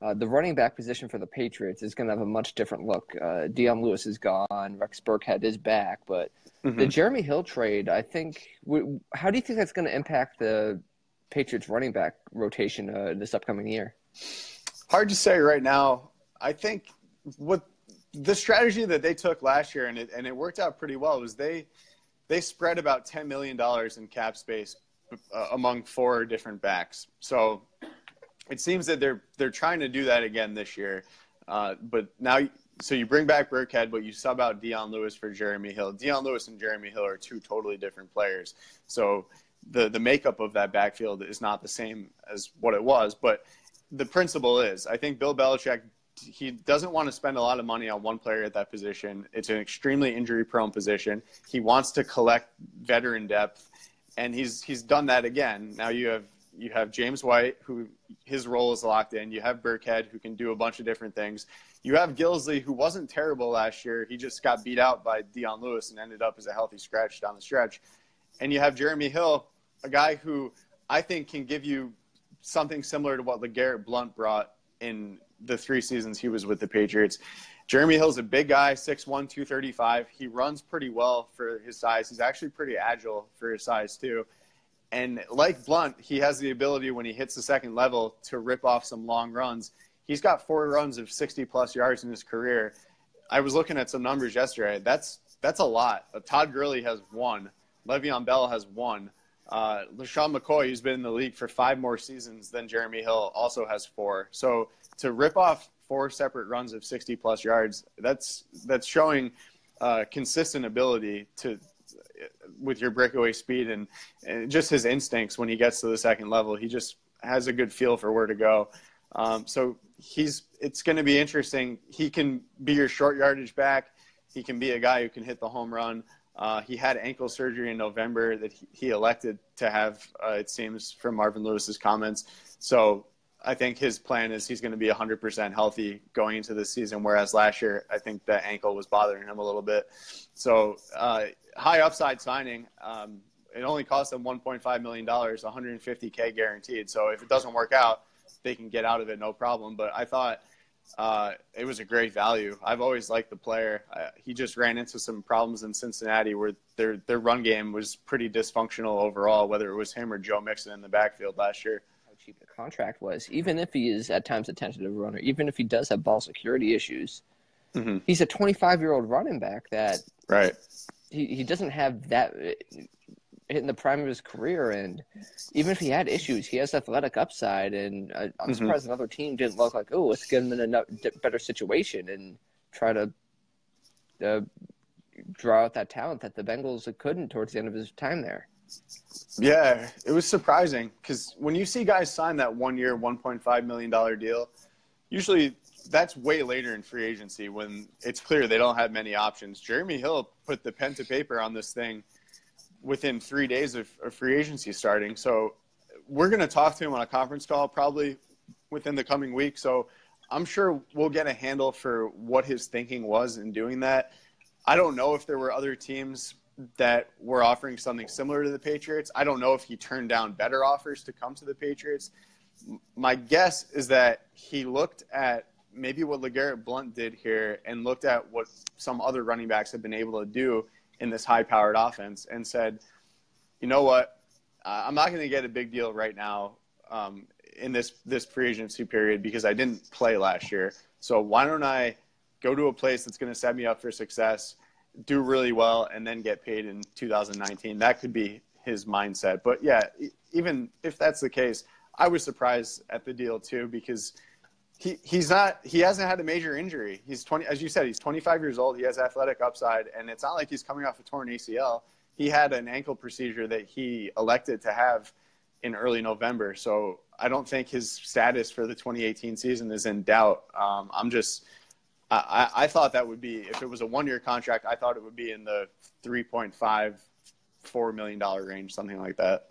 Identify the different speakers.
Speaker 1: the running back position for the Patriots is going to have a much different look. Dion Lewis is gone. Rex Burkhead is back. But the
Speaker 2: Hmm.
Speaker 1: Jeremy Hill trade, I think, how do you think that's going to impact the Patriots running back rotation this upcoming year?
Speaker 2: Hard to say right now. I think what the strategy that they took last year, and it worked out pretty well, was they spread about $10 million in cap space among four different backs. So it seems that they're trying to do that again this year. But now, so you bring back Burkhead, but you sub out Dion Lewis for Jeremy Hill. Dion Lewis and Jeremy Hill are two totally different players. So the makeup of that backfield is not the same as what it was. But the principle is, I think Bill Belichick, he doesn't want to spend a lot of money on one player at that position. It's an extremely injury-prone position. He wants to collect veteran depth, and he's done that again. Now you have James White, who his role is locked in. You have Burkhead, who can do a bunch of different things. You have Gillislee, who wasn't terrible last year. He just got beat out by Dion Lewis and ended up as a healthy scratch down the stretch. And you have Jeremy Hill, a guy who I think can give you something similar to what LeGarrette Blount brought in the 3 seasons he was with the Patriots. Jeremy Hill's a big guy, 6'1", 235. He runs pretty well for his size. He's actually pretty agile for his size too. And like Blount, he has the ability when he hits the second level to rip off some long runs. He's got 4 runs of 60-plus yards in his career. I was looking at some numbers yesterday. That's a lot. Todd Gurley has 1. Le'Veon Bell has 1. LaShawn McCoy, who's been in the league for 5 more seasons than Jeremy Hill, also has 4. So to rip off 4 separate runs of 60-plus yards, that's showing consistent ability with your breakaway speed and just his instincts when he gets to the second level. He just has a good feel for where to go. So it's going to be interesting. He can be your short yardage back. He can be a guy who can hit the home run. He had ankle surgery in November that he elected to have, it seems, from Marvin Lewis's comments. So I think his plan is he's going to be 100% healthy going into this season, whereas last year I think that ankle was bothering him a little bit. So high upside signing. It only cost them $1.5 million, $150K guaranteed. So if it doesn't work out, they can get out of it no problem. But I thought it was a great value. I've always liked the player. He just ran into some problems in Cincinnati where their run game was pretty dysfunctional overall, whether it was him or Joe Mixon in the backfield last year.
Speaker 1: How cheap the contract was. Even if he is at times a tentative runner, even if he does have ball security issues, he's a 25-year-old running back that
Speaker 2: right.
Speaker 1: He doesn't have that hitting the prime of his career, and even if he had issues, he has athletic upside, and I'm surprised another team didn't look like, oh, let's get him in a better situation and try to draw out that talent that the Bengals couldn't towards the end of his time there.
Speaker 2: Yeah, it was surprising because when you see guys sign that 1-year, $1.5 million deal, usually that's way later in free agency when it's clear they don't have many options. Jeremy Hill put the pen to paper on this thing within 3 days of free agency starting. So we're going to talk to him on a conference call probably within the coming week. So I'm sure we'll get a handle for what his thinking was in doing that. I don't know if there were other teams that were offering something similar to the Patriots. I don't know if he turned down better offers to come to the Patriots. My guess is that he looked at maybe what LeGarrette Blount did here and looked at what some other running backs have been able to do in this high-powered offense and said, you know what, I'm not going to get a big deal right now in this free agency period because I didn't play last year. So why don't I go to a place that's going to set me up for success, do really well, and then get paid in 2019? That could be his mindset. But, yeah, even if that's the case, I was surprised at the deal too because he hasn't had a major injury. He's 20, as you said, he's 25 years old. He has athletic upside, and it's not like he's coming off a torn ACL. He had an ankle procedure that he elected to have in early November. So I don't think his status for the 2018 season is in doubt. I thought that would be, if it was a 1-year contract, I thought it would be in the $3.5, $4 million range, something like that.